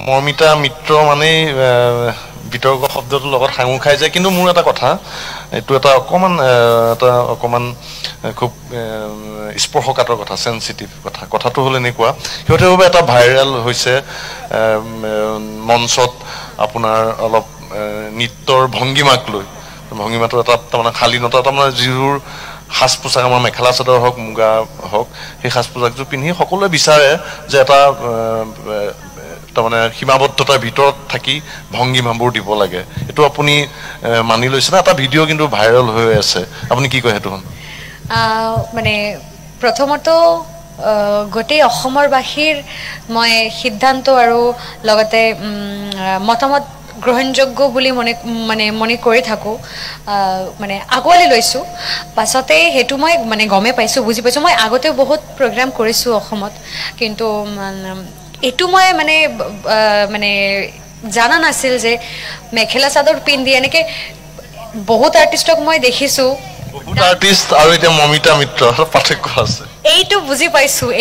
মৰ্মিতা মিত্ৰ মানে বিতৰ্ক শব্দটোৰ লগত সাঙুৰ খাই যায় কিন্তু মোৰ এটা কথা এইটো এটা অকমান খুব স্পৰ্শকাতৰ কথা সেনসিটিভ কথাটো হল এনেকুৱা সিহঁতে বাবে এটা ভাইৰেল হৈছে মঞ্চত আপোনাৰ অলপ নৃত্যৰ ভংগিমাক লৈ ভংগিমাটো এটা মানে শালীনতা মানে যিবোৰ সাজ পোছাক আমাৰ মেখেলা চাদৰ হওক মুগা হওক সেই সাজ পোছাকযোৰ পিন্ধি সকলোৱে বিচাৰে যে এটা মানে সীমাবদ্ধতাৰ ভিতৰত থাকি ভংগিমাবোৰ দিব লাগে এটো আপুনি মানি লৈছে না এটা ভিডিও কিন্তু ভাইৰেল হৈ আছে আপুনি কি কয় হেতু মানে প্ৰথমত গোটেই অসমৰ বাহিৰ মই সিদ্ধান্ত আৰু লগতে মতামত গ্ৰহণযোগ্য বুলি মনে কৰি থাকো মানে আগলৈ লৈছো পাছতে হেতু মই মানে গমে পাইছো বুজি পাইছো মই আগতে বহুত প্ৰগ্ৰাম কৰিছো অসমত কিন্তু এটু মই মানে জানা নাছিল যে মেখেলা চাদৰ পিন্ধি এনেকে বহুত আৰ্টিষ্টক মই দেখিছো বহুত আৰ্টিষ্ট আৰু এটা মৰ্মিতা মিত্ৰ পাৰ্থক্য আছে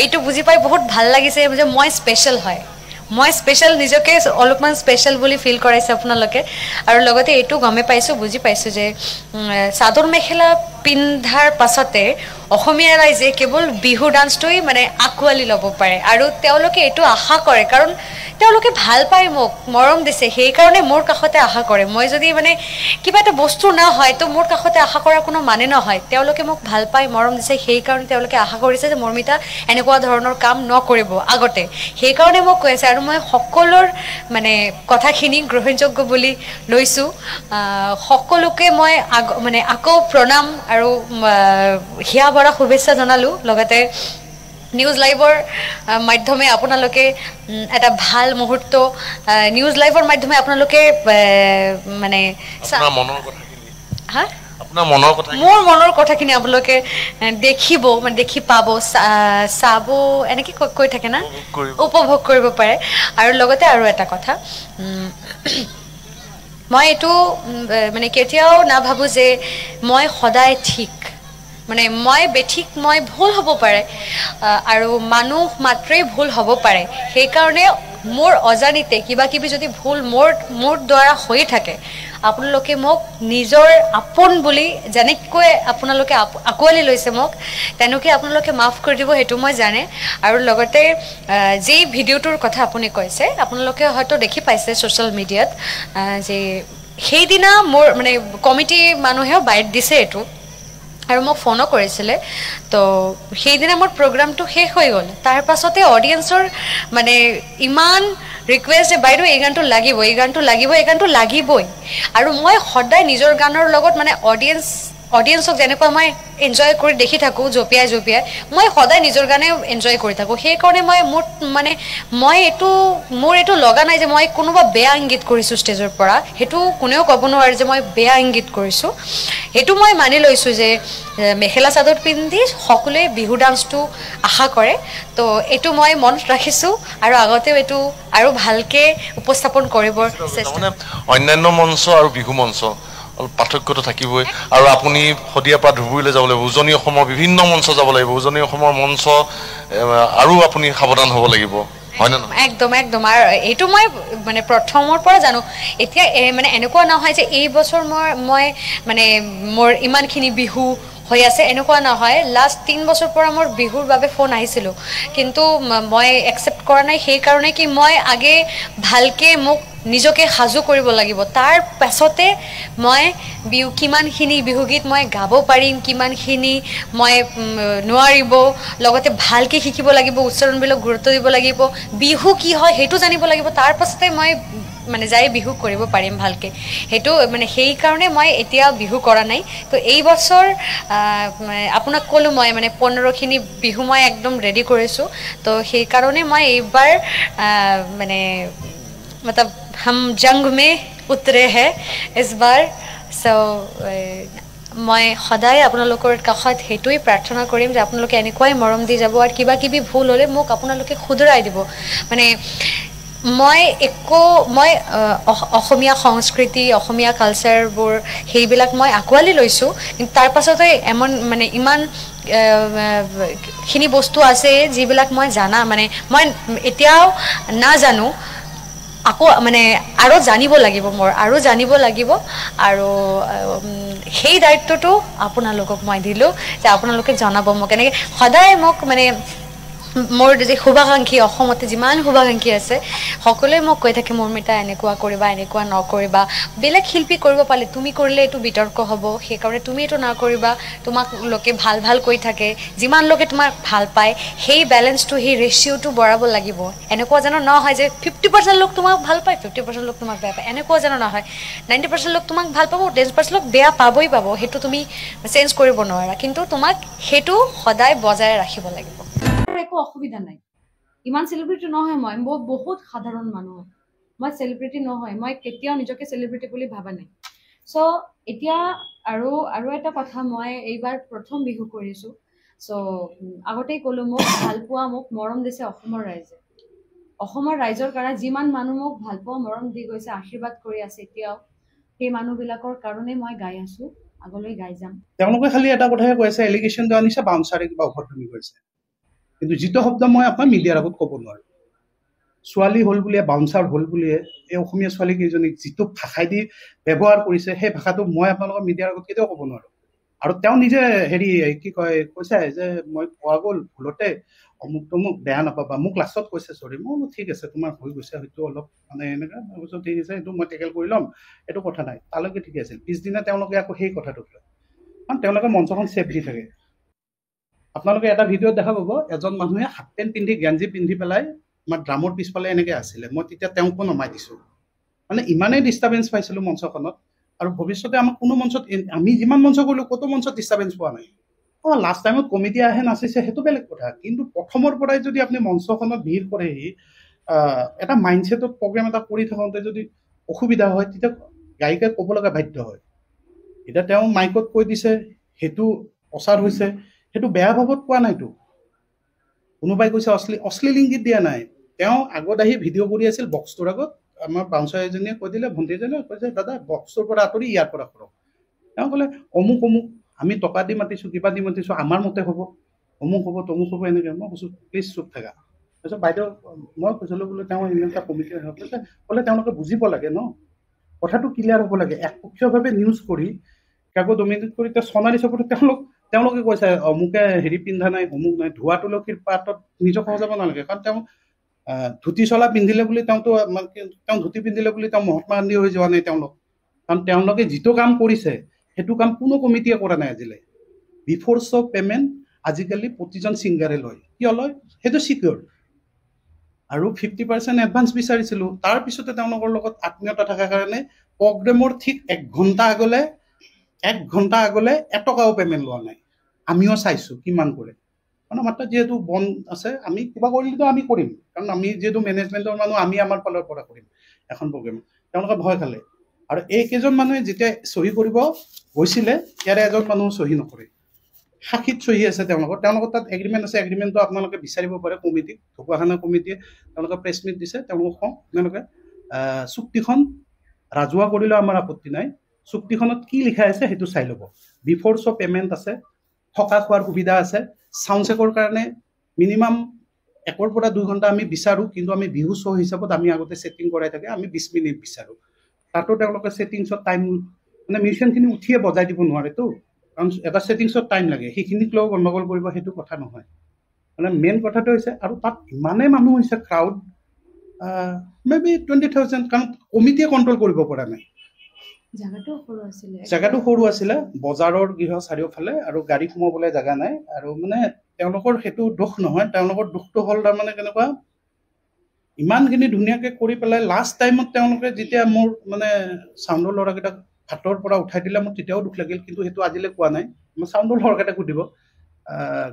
এইটো বুজি পাই বহুত ভাল লাগিছে যে মই স্পেশাল হয় মই স্পেশাল নিজকে অলপমান স্পেশাল বুলি ফিল কৰাইছে আপোনালোকে আৰু লগতে এইটো গমে পাইছো বুজি পাইছো যে চাদৰ মেখেলা পিন্ধাৰ পাছতে অসমীয়া ৰাইজে কেৱল বিহু ডান্সটোই মানে আকোৱালি ল'ব পাৰে আৰু তেওঁলোকে এইটো আশা কৰে কাৰণ তেওঁলোকে ভাল পায় মোক মৰম দিছে সেই কাৰণে মোৰ কাখতে আশা কৰে মই যদি মানে কিবা এটা বস্তু না হয় তো মোৰ কাখতে আশা কৰা কোনো মানে নহয় তেওঁলোকে মোক ভাল পায় মৰম দিছে সেই কাৰণে তেওঁলোকে আশা কৰিছে যে মৰ্মিতা এনেকুৱা ধৰণৰ কাম নকৰিব আগতে সেই কাৰণে মোক কৈছে আৰু মই সকলোৰ মানে কথাখিনি গ্ৰহণযোগ্য বুলি লৈছো সকলোকে মই মানে আকৌ প্ৰণাম আৰু হিয়া বৰা শুভেচ্ছা জনালো লগতে নিউজ লাইভৰ মাধ্যমে আপোনালোকে এটা ভাল মুহূৰ্ত নিউজ লাইভৰ মাধ্যমে আপোনালোকে মানে আপোনাৰ মনৰ কথাখিনি হা আপোনাৰ মনৰ কথা মোৰ মনৰ কথাখিনি আপোনালোকে দেখিব মানে দেখি পাব চাব এনেকৈ কৈ থাকে না উপভোগ কৰিব পাৰে আৰু লগতে আৰু এটা কথা মই এইটো মানে কেতিয়াও নাভাবো যে মই সদায় ঠিক মানে মই বেঠিক মই ভুল হ'ব পাৰে আৰু মানুহ মাত্ৰেই ভুল হ'ব পাৰে সেই কাৰণে মোৰ অজানিতে কিবা কিবি যদি ভুল মোৰ দ্বাৰা হৈ থাকে আপোনালোকে মোক নিজৰ আপোন বুলি যেনেকৈ আপোনালোকে আকোৱালি লৈছে মোক তেনেকৈ আপোনালোকে মাফ কৰি দিব হেতু মই জানে আৰু লগতে যে ভিডিওটোৰ কথা আপুনি কৈছে আপোনালোকে হয়তো দেখি পাইছে সোশ্যাল মিডিয়াত যে সেইদিনা মোৰ মানে কমিটি মানুহেও বাইট দিছে এটো আৰু মোক ফোনো কৰিছিলে তো সেইদিনা মোৰ প্ৰগ্ৰামটো শেষ হৈ গ'ল তাৰ পাছতে অডিয়েন্সৰ মানে ইমান ৰিকুৱেষ্ট যে বাইদেউ এই গানটো লাগিবই আৰু মই সদায় নিজৰ গানৰ লগত মানে অডিয়েন্সক যেনেকুৱা মই এনজয় কৰি দেখি থাকোঁ জপিয়াই মই সদায় নিজৰ গানে এনজয় কৰি থাকোঁ সেইকাৰণে মই মোৰ এইটো লগা নাই যে মই কোনোবা বেয়া ইংগিত কৰিছোঁ ষ্টেজৰ পৰা সেইটো কোনেও ক'ব নোৱাৰে যে মই বেয়া ইংগিত কৰিছোঁ সেইটো মই মানি লৈছোঁ যে মেখেলা চাদৰ পিন্ধি সকলোৱে বিহু ডান্সটো আশা কৰে তো এইটো মই মনত ৰাখিছোঁ আৰু আগতেও এইটো আৰু ভালকৈ উপস্থাপন কৰিবৰ চেষ্টা অন্যান্য মঞ্চ আৰু বিহু মঞ্চ পাৰ্থক্যটো থাকিবই আৰু আপুনি সদিয়াৰ পৰা ধুবুৰীলৈ যাব লাগিব উজনি অসমৰ বিভিন্ন মঞ্চ যাব লাগিব উজনি অসমৰ মঞ্চ আৰু আপুনি সাৱধান হ'ব লাগিব হয় না একদম আৰু এইটো মই মানে প্ৰথমৰ পৰা জানো এতিয়া মানে এনেকুৱা নহয় যে এই বছৰ মই মানে মোৰ ইমানখিনি বিহু হৈ আছে এনেকুৱা নহয় লাষ্ট 3 বছৰ পৰা মোৰ বিহুৰ বাবে ফোন আহিছিল কিন্তু মই একচেপ্ট কৰা নাই সেই কাৰণে কি মই আগে ভালকে মোক নিজকে সাজু কৰিব লাগিব তাৰ পাছতে মই কিমানখিনি বিহুগীত মই গাব পাৰিম কিমানখিনি মই নোৱাৰিব লগতে ভালকে শিকিব লাগিব উচ্চাৰণবিলাক গুৰুত্ব দিব লাগিব বিহু কি হয় হেতু জানিব লাগিব তাৰ পাছতে মই মানে যাই বিহু কৰিব পাৰিম ভালকে হেতু মানে সেই কাৰণে মই এতিয়া বিহু কৰা নাই তো এই বছৰ আপোনাক ক'লো মই মানে 15খিনি বিহু মই একদম ৰেডি কৰিছো তো সেই কাৰণে মই এইবাৰ মানে मतलब हम जंग में उतरे हैं इस बार सो মই সদায় আপোনালোকৰ কাষত হেতুই প্ৰাৰ্থনা কৰিম যে আপোনালোকে এনেকৈ মৰম দি যাব আৰু কিবা কিবি ভুল হলে মোক আপোনালোকে শুধৰাই দিব মানে মই অসমীয়া সংস্কৃতি অসমীয়া কালচাৰবোৰ সেইবিলাক মই আকোৱালি লৈছো কিন্তু তাৰ পাছতে মানে ইমান খিনি বস্তু আছে যিবিলাক মই জানা মানে মই এতিয়াও না জানো আকৌ মানে আৰু জানিব লাগিব মোৰ আৰু জানিব লাগিব আৰু সেই দায়িত্বটো আপোনালোকক মই দিলোঁ যে আপোনালোকে জনাব মোক এনেকৈ সদায় মোক মানে মোৰ যে শুভাকাংক্ষী অসমতে যিমান শুভাকাংক্ষী আছে সকলোৱে মোক কৈ থাকে মৌমিতা এনেকুৱা কৰিবা এনেকুৱা নকৰিবা বেলেগ শিল্পী কৰিব পালে তুমি কৰিলে এইটো বিতৰ্ক হ'ব সেইকাৰণে তুমি এইটো নকৰিবা তোমাক লোকে ভাল ভাল কৈ থাকে যিমান লোকে তোমাক ভাল পায় সেই বেলেঞ্চটো সেই ৰেচিঅ'টো বঢ়াব লাগিব এনেকুৱা জানো নহয় যে 50% লোক তোমাক ভাল পায় 50% লোক তোমাক বেয়া পায় এনেকুৱা জানো নহয় 90% লোক তোমাক ভাল পাব 10% লোক বেয়া পাবই পাব সেইটো তুমি চেঞ্জ কৰিব নোৱাৰা কিন্তু তোমাক সেইটো সদায় বজাই ৰাখিব লাগিব একো অসুবিধা নাই ইমান চেলিব্ৰিটি নহয় মই বহুত সাধাৰণ মানুহ মই চেলিব্ৰিটি নহয় মই কেতিয়াও নিজকে চেলিব্ৰিটি বুলি ভাবা নাই চ' এতিয়া আৰু এটা কথা মই এইবাৰ প্ৰথম বিহু কৰিছোঁ চ' আগতেই ক'লোঁ মোক ভাল পোৱা মোক মৰম দিছে অসমৰ ৰাইজৰ কাৰণে যিমান মানুহ মোক ভাল পোৱা মৰম দি গৈছে আশীৰ্বাদ কৰি আছে এতিয়াও সেই মানুহবিলাকৰ কাৰণে মই গাই আছোঁ আগলৈ গাই যাম তেওঁলোকে খালি এটা কথাই কৈ আছে এলিগেশ্যনটো আনিছে বাউন্সাৰে কিবা অভদ্ৰামি কৰিছে কিন্তু যিটো শব্দ মই আপোনাৰ মিডিয়াৰ আগত ক'ব নোৱাৰোঁ ছোৱালী হ'ল বুলিয়ে বাউন্সাৰ হ'ল বুলিয়ে এই অসমীয়া ছোৱালী কেইজনীক যিটো ভাষাই দি ব্যৱহাৰ কৰিছে সেই ভাষাটো মই আপোনালোকৰ মিডিয়াৰ আগত কেতিয়াও ক'ব নোৱাৰোঁ আৰু তেওঁ নিজে কি কয় কৈছে যে মই পোৱা গ'ল ভুলতে অমুকটো মোক বেয়া নাপাবা মোক লাষ্টত কৈছে চৰি মই ঠিক আছে তোমাৰ হৈ গৈছে হয়তো অলপ মানে এনেকৈ তাৰপিছত ঠিক আছে এইটো মই টেকেল কৰি ল'ম এইটো কথা নাই তালৈকে ঠিকে আছিল পিছদিনা তেওঁলোকে আকৌ সেই কথাটো কয় কাৰণ তেওঁলোকে মঞ্চখন ছেফ দি থাকে আপোনালোকে এটা ভিডিঅ'ত দেখা পাব এজন মানুহে হাফ পেণ্ট পিন্ধি গেঞ্জি পিন্ধি পেলাই আমাৰ ড্ৰামৰ পিছফালে এনেকৈ আছিলে মই তেতিয়া তেওঁকো নমাই দিছোঁ মানে ইমানেই ডিষ্টাৰ্বেঞ্চ পাইছিলোঁ মঞ্চখনত আৰু ভৱিষ্যতে আমাক কোনো মঞ্চত আমি যিমান মঞ্চ কৰিলোঁ ক'তো মঞ্চত ডিষ্টাৰ্বেঞ্চ পোৱা নাই লাষ্ট টাইমত কমিটি আহে নাচিছে সেইটো বেলেগ কথা কিন্তু প্ৰথমৰ পৰাই যদি আপুনি মঞ্চখনত ভিৰ কৰেহি এটা মাইণ্ডছেটত প্ৰগ্ৰেম এটা কৰি থাকোঁতে যদি অসুবিধা হয় তেতিয়া গায়িকাই ক'ব লগা বাধ্য হয় এতিয়া তেওঁ মাইকত কৈ দিছে সেইটো প্ৰচাৰ হৈছে সেইটো বেয়া ভাৱত কোৱা নাইতো কোনোবাই কৈছে অশ্লীল ইংগিত দিয়া নাই তেওঁ আগত আহি ভিডিঅ' কৰি আছিল বক্সটোৰ আগত আমাৰ বাউন্সাৰ এজনীয়ে কৈ দিলে ভণ্টি এজনীয়ে কৈছে দাদা বক্সটোৰ পৰা আঁতৰি ইয়াৰ পৰা কৰক তেওঁ ক'লে অমুক আমি টকা দি মাতিছোঁ কিবা দি মাতিছোঁ আমাৰ মতে হ'ব অমুক হ'ব তমুক হ'ব এনেকৈ মই কৈছোঁ প্লিজ চুপ থাকা তাৰপিছত বাইদেউ মই কৈছিলোঁ বোলে তেওঁ এনেকুৱা কমিটি কৈছে ক'লে তেওঁলোকে বুজিব লাগে ন কথাটো ক্লিয়াৰ হ'ব লাগে একপক্ষীয়ভাৱে নিউজ কৰি কাকো ডমিনেট কৰি তেওঁ সোণালী চকুত তেওঁলোকে কৈছে অমুকে পিন্ধা নাই অমুক নাই ধোৱা তুলসীৰ পাতত নিজক সজাব নালাগে কাৰণ তেওঁ ধুতি চলা পিন্ধিলে বুলি তেওঁ ধুতি পিন্ধিলে বুলি তেওঁ মহাত্মা গান্ধী হৈ যোৱা নাই তেওঁলোক কাৰণ তেওঁলোকে যিটো কাম কৰিছে সেইটো কাম কোনো কমিটিয়ে কৰা নাই আজিলৈ বিফ'ৰ শ্ব' পে'মেণ্ট আজিকালি প্ৰতিজন ছিংগাৰে লয় কিয় লয় সেইটো চিকিউৰ আৰু 50% এডভান্স বিচাৰিছিলোঁ তাৰপিছতে তেওঁলোকৰ লগত আত্মীয়তা থকাৰ কাৰণে প্ৰগ্ৰেমৰ ঠিক 1 ঘণ্টা আগলৈ এটকাও পে'মেণ্ট লোৱা নাই আমিও চাইছোঁ কিমান কৰে মানে মাত্ৰ যিহেতু বন্ধ আছে আমি কিবা কৰিলেতো আমি কৰিম কাৰণ আমি যিহেতু মেনেজমেণ্টৰ মানুহ আমি আমাৰ ফালৰ পৰা কৰিম এখন প্ৰগ্ৰেম তেওঁলোকে ভয় খালে আৰু এইকেইজন মানুহে যেতিয়া চহী কৰিব গৈছিলে ইয়াৰে এজন মানুহ চহী নকৰে সাক্ষীত চহী আছে তেওঁলোকৰ তাত এগ্ৰিমেণ্ট আছে এগ্ৰিমেণ্টটো আপোনালোকে বিচাৰিব পাৰে কমিটিক ঢকুৱাখানা কমিটিয়ে তেওঁলোকে প্ৰেছ মিট দিছে তেওঁলোকক কওঁ তেওঁলোকে চুক্তিখন ৰাজহুৱা কৰিলেও আমাৰ আপত্তি নাই চুক্তিখনত কি লিখা আছে সেইটো চাই ল'ব বিফ'ৰ শ্ব' পে'মেণ্ট আছে থকা খোৱাৰ সুবিধা আছে চাউণ্ড চেকৰ কাৰণে মিনিমাম 1 পৰা 2 ঘণ্টা আমি বিচাৰোঁ কিন্তু আমি বিহু শ্ব' হিচাপত আমি আগতে ছেটিং কৰাই থাকে আমি 20 মিনিট বিচাৰোঁ তাতো তেওঁলোকে ছেটিংছত টাইম মানে মিউজিচিয়ানখিনি উঠিয়ে বজাই দিব নোৱাৰেতো কাৰণ এটা ছেটিংছত টাইম লাগে সেইখিনিক লৈ গণ্ডগোল কৰিব সেইটো কথা নহয় মানে মেইন কথাটো হৈছে আৰু তাত ইমানেই মানুহ হৈছে ক্ৰাউড মেবি 20,000 কাৰণ কমিটিয়ে কণ্ট্ৰল কৰিব পৰা নাই জেগাটো সৰু আছিলে বজাৰৰ গৃহ চাৰিওফালে আৰু গাড়ী সোমাবলৈ জেগা নাই আৰু মানে তেওঁলোকৰ সেইটো দোষ নহয় তেওঁলোকৰ দোষটো হ'ল তাৰমানে কেনেকুৱা ইমানখিনি ধুনীয়াকৈ কৰি পেলাই লাষ্ট টাইমত তেওঁলোকে যেতিয়া মোৰ মানে চাউণ্ডৰ ল'ৰাকেইটাক হাতৰ পৰা উঠাই দিলে মোৰ তেতিয়াও দুখ লাগিল কিন্তু সেইটো আজিলৈ কোৱা নাই মই চাউণ্ডৰ ল'ৰাকেইটাক সুধিব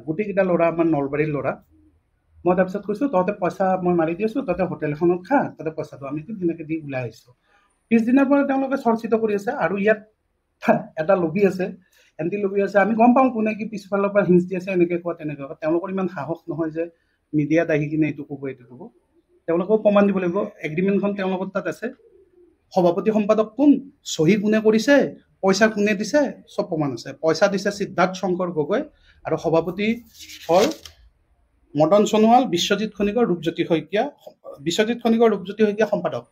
গোটেইকেইটা ল'ৰা আমাৰ নলবাৰীৰ ল'ৰা মই তাৰপিছত কৈছোঁ তহঁতে পইচা মই মাৰি দি আছোঁ তহঁতে হোটেল এখনত খা তাতে পইচাটো আমি ধুনীয়াকৈ দি ওলাই আহিছোঁ পিছদিনাৰ পৰা তেওঁলোকে চৰ্চিত কৰি আছে আৰু ইয়াত এটা লবি আছে এণ্টি লবি আছে আমি গম পাওঁ কোনে কি পিছফালৰ পৰা হিঞ্চ দি আছে এনেকৈ কোৱা তেনেকৈ কোৱা তেওঁলোকৰ ইমান সাহস নহয় যে মিডিয়াত আহি কিনে এইটো ক'ব তেওঁলোকেও প্ৰমাণ দিব লাগিব এগ্ৰিমেণ্টখন তেওঁলোকৰ তাত আছে সভাপতি সম্পাদক কোন চহী কোনে কৰিছে পইচা কোনে দিছে চব প্ৰমাণ আছে পইচা দিছে সিদ্ধাৰ্থ শংকৰ গগৈ আৰু সভাপতি হ'ল মদন সোণোৱাল বিশ্বজিৎ খনিকৰ ৰূপজ্যোতি শইকীয়া সম্পাদক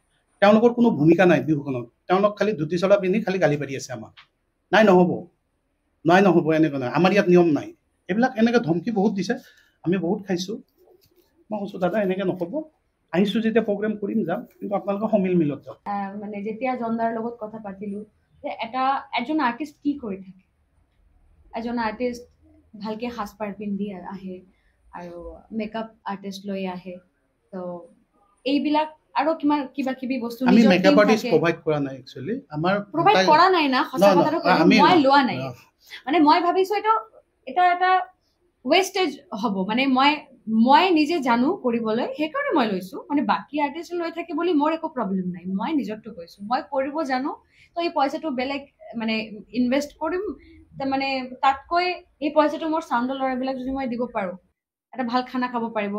তেওঁলোকৰ কোনো ভূমিকা নাই বিহুখনত তেওঁলোক খালি ধুতি চলা পিন্ধি খালি গালি পাৰি আছে আমাক নাই নহ'ব এনেকৈ নহয় আমাৰ ইয়াত নিয়ম নাই এইবিলাক এনেকৈ ধমকি বহুত দিছে আমি বহুত খাইছোঁ মই কৈছোঁ দাদা এনেকৈ নক'ব আহিছোঁ যেতিয়া প্ৰগ্ৰেম কৰিম যাম কিন্তু আপোনালোকে সমিল মিলত যাওক মানে যেতিয়া জন্দাৰ লগত কথা পাতিলোঁ যে এজন আৰ্টিষ্ট কি কৰি থাকে এজন আৰ্টিষ্ট ভালকৈ সাজপাৰ পিন্ধি আহে আৰু মেকআপ আৰ্টিষ্ট লৈ আহে তো এইবিলাক আৰু কিবা কিবি বস্তু আমি মেকআপ আৰ্টিষ্ট প্ৰভাইড কৰা নাই একচুৱেলি আমাৰ প্ৰভাইড কৰা নাই না সঁচা কথাটো মই লোৱা নাই মানে মই ভাবিছোঁ এটা ৱেষ্টেজ হ'ব মানে মই নিজে জানো কৰিবলৈ সেইকাৰণে মই লৈছোঁ মানে বাকী আৰ্টিষ্ট লৈ থাকে বুলি মোৰ একো প্ৰব্লেম নাই মই নিজৰটো কৈছোঁ মই কৰিব জানো তো এই পইচাটো বেলেগ মানে ইনভেষ্ট কৰিম মানে তাতকৈ এই পইচাটো মোৰ চাউণ্ডৰ ল'ৰাবিলাক যদি মই দিব পাৰোঁ এটা ভাল খানা খাব পাৰিব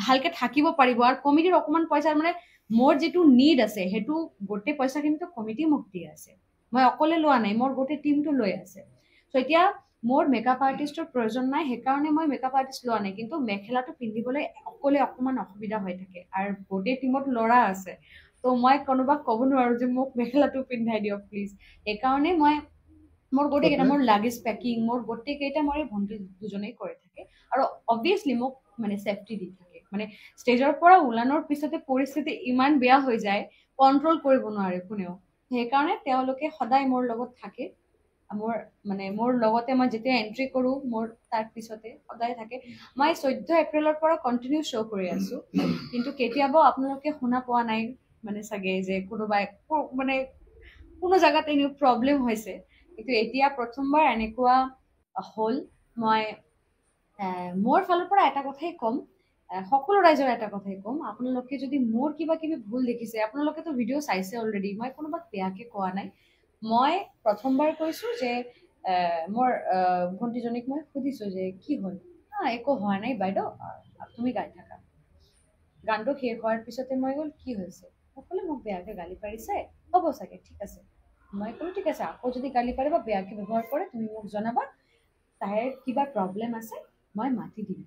ভালকৈ থাকিব পাৰিব আৰু কমিটিৰ অকণমান পইচা মানে মোৰ যিটো নিড আছে সেইটো গোটেই পইচাখিনিতো কমিটি মোক দি আছে মই অকলে লোৱা নাই মোৰ গোটেই টিমটো লৈ আছে চ' এতিয়া মোৰ মেকআপ আৰ্টিষ্টৰ প্ৰয়োজন নাই সেইকাৰণে মই মেকআপ আৰ্টিষ্ট লোৱা নাই কিন্তু মেখেলাটো পিন্ধিবলৈ অকলে অকণমান অসুবিধা হৈ থাকে আৰু গোটেই টিমত ল'ৰা আছে তো মই কোনোবাক ক'ব নোৱাৰোঁ যে মোক মেখেলাটো পিন্ধাই দিয়ক প্লিজ সেইকাৰণে মোৰ গোটেইকেইটা মোৰ লাগেজ পেকিং মোৰ গোটেইকেইটা মোৰ ভণ্টি দুজনেই কৰি থাকে আৰু অবভিয়াছলি মোক মানে ছেফটি দি থাকে মানে ষ্টেজৰ পৰা ওলানোৰ পিছতে পৰিস্থিতি ইমান বেয়া হৈ যায় কণ্ট্ৰল কৰিব নোৱাৰে কোনেও সেইকাৰণে তেওঁলোকে সদায় মোৰ লগত থাকে মোৰ লগতে মই যেতিয়া এণ্ট্ৰি কৰোঁ মোৰ তাৰ পিছতে সদায় থাকে মই 14 এপ্ৰিলৰ পৰা কণ্টিনিউ শ্ব' কৰি আছোঁ কিন্তু কেতিয়াবাও আপোনালোকে শুনা পোৱা নাই মানে চাগে যে কোনোবাই মানে কোনো জেগাত এনেও প্ৰব্লেম হৈছে কিন্তু এতিয়া প্ৰথমবাৰ এনেকুৱা হ'ল মই মোৰ ফালৰ পৰা এটা কথাই ক'ম সকলো ৰাইজৰ এটা কথাই ক'ম আপোনালোকে যদি মোৰ কিবা কিবি ভুল দেখিছে আপোনালোকেতো ভিডিঅ' চাইছে অলৰেডি মই কোনোবাক বেয়াকৈ কোৱা নাই মই প্ৰথমবাৰ কৈছোঁ যে মোৰ ভণ্টিজনীক মই সুধিছোঁ যে কি হ'ল একো হোৱা নাই বাইদেউ তুমি গাই থাকা গানটো শেষ হোৱাৰ পিছতে মই ক'লো কি হৈছে সকলোৱে মোক বেয়াকৈ গালি পাৰিছে হ'ব চাগে ঠিক আছে মই ক'লো ঠিক আছে আকৌ যদি গালি পাৰে বা বেয়াকৈ ব্যৱহাৰ কৰে তুমি মোক জনাবা তাইৰ কিবা প্ৰব্লেম আছে মই মাতি দিম